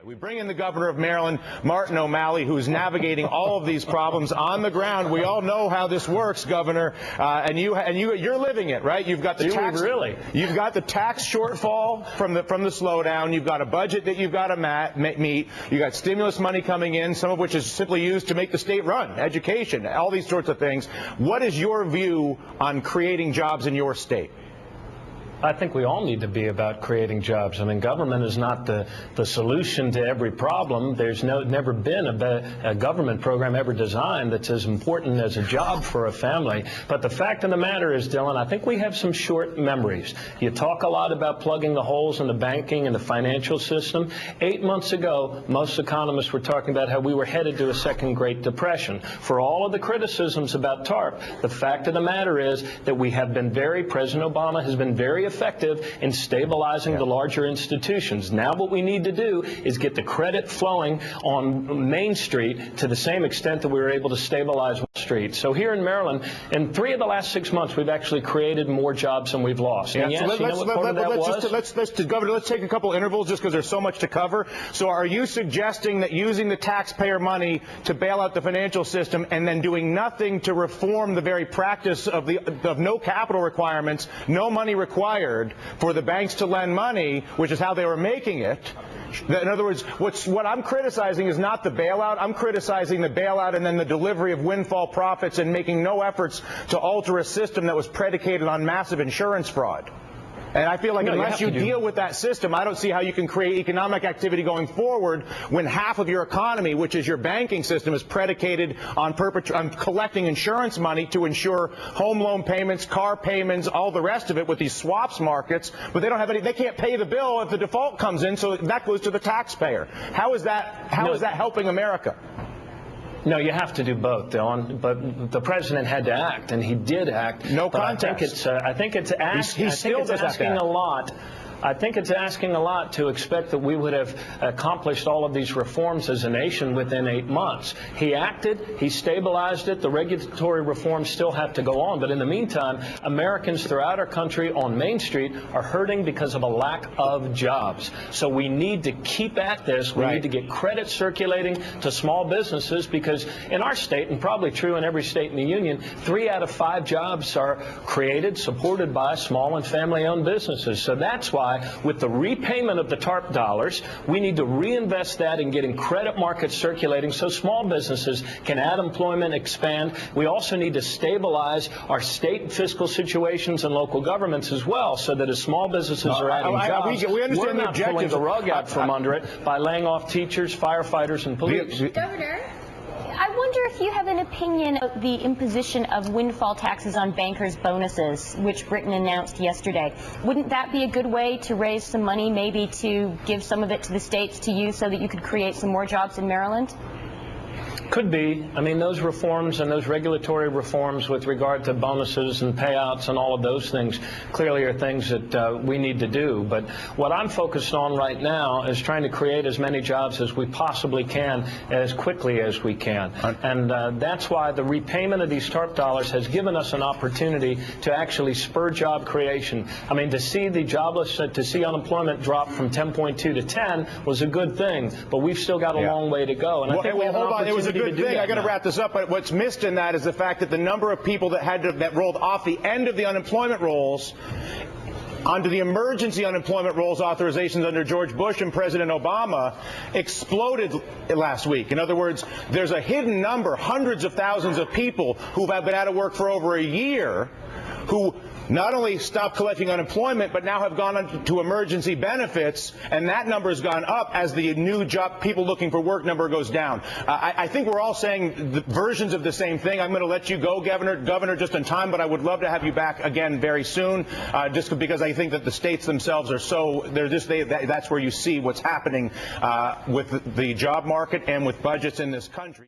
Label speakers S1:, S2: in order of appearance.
S1: We bring in the governor of Maryland, Martin O'Malley, who's navigating all of these problems on the ground. We all know how this works, Governor, and you're living it, right? You've got the you've got the tax shortfall from the slowdown. You've got a budget that you've got to meet. You've got stimulus money coming in, some of which is simply used to make the state run, education, all these sorts of things. What is your view on creating jobs in your state?
S2: I think we all need to be about creating jobs. I mean, government is not the solution to every problem. There's never been a government program ever designed that's as important as a job for a family. But the fact of the matter is, Dylan, I think we have some short memories. You talk a lot about plugging the holes in the banking and the financial system. 8 months ago, most economists were talking about how we were headed to a second Great Depression. For all of the criticisms about TARP, the fact of the matter is that we have been President Obama has been very effective in stabilizing the larger institutions. Now what we need to do is get the credit flowing on Main Street to the same extent that we were able to stabilize Wall Street. So here in Maryland, in 3 of the last 6 months, we've actually created more jobs than we've lost. And yes,
S1: Governor, let's take a couple intervals just because there's so much to cover. So are you suggesting that using the taxpayer money to bail out the financial system and then doing nothing to reform the very practice of no capital requirements, no money required for the banks to lend money, which is how they were making it? In other words, what I'm criticizing is not the bailout. I'm criticizing the bailout and then the delivery of windfall profits and making no efforts to alter a system that was predicated on massive insurance fraud. And I feel like unless you deal with that system, I don't see how you can create economic activity going forward when half of your economy, which is your banking system, is predicated on collecting insurance money to insure home loan payments, car payments, all the rest of it with these swaps markets. But they don't have any. They can't pay the bill if the default comes in, so that goes to the taxpayer. How is that helping America?
S2: No, you have to do both, Dylan. But the president had to act, and he did act.
S1: No contest.
S2: I think it's asking a lot. I think it's asking a lot to expect that we would have accomplished all of these reforms as a nation within 8 months. He acted, he stabilized it, the regulatory reforms still have to go on, but in the meantime, Americans throughout our country on Main Street are hurting because of a lack of jobs. So we need to keep at this. We need to get credit circulating to small businesses because in our state, and probably true in every state in the union, 3 out of 5 jobs are created, supported by small and family-owned businesses. So that's why with the repayment of the TARP dollars, we need to reinvest that in getting credit markets circulating so small businesses can add employment, expand. We also need to stabilize our state fiscal situations and local governments as well so that as small businesses are adding jobs, we're not pulling the rug out from under it by laying off teachers, firefighters, and police.
S3: Governor, I wonder if you have an opinion of the imposition of windfall taxes on bankers' bonuses, which Britain announced yesterday. Wouldn't that be a good way to raise some money, maybe to give some of it to the states to use so that you could create some more jobs in Maryland?
S2: Could be. I mean, those reforms and those regulatory reforms with regard to bonuses and payouts and all of those things clearly are things that we need to do. But what I'm focused on right now is trying to create as many jobs as we possibly can as quickly as we can. And that's why the repayment of these TARP dollars has given us an opportunity to actually spur job creation. I mean, to see unemployment drop from 10.2 to 10 was a good thing, but we've still got a long way to go. And I think we have an opportunity.
S1: Good thing. I got to wrap this up, but what's missed in that is the fact that the number of people that rolled off the end of the unemployment rolls onto the emergency unemployment rolls authorizations under George Bush and President Obama exploded last week. In other words, there's a hidden number, hundreds of thousands of people who have been out of work for over a year who not only stopped collecting unemployment, but now have gone on to emergency benefits, and that number has gone up as the new job, people looking for work number goes down. I think we're all saying the versions of the same thing. I'm going to let you go, Governor, just in time, but I would love to have you back again very soon, just because I think that the states themselves are that's where you see what's happening with the job market and with budgets in this country.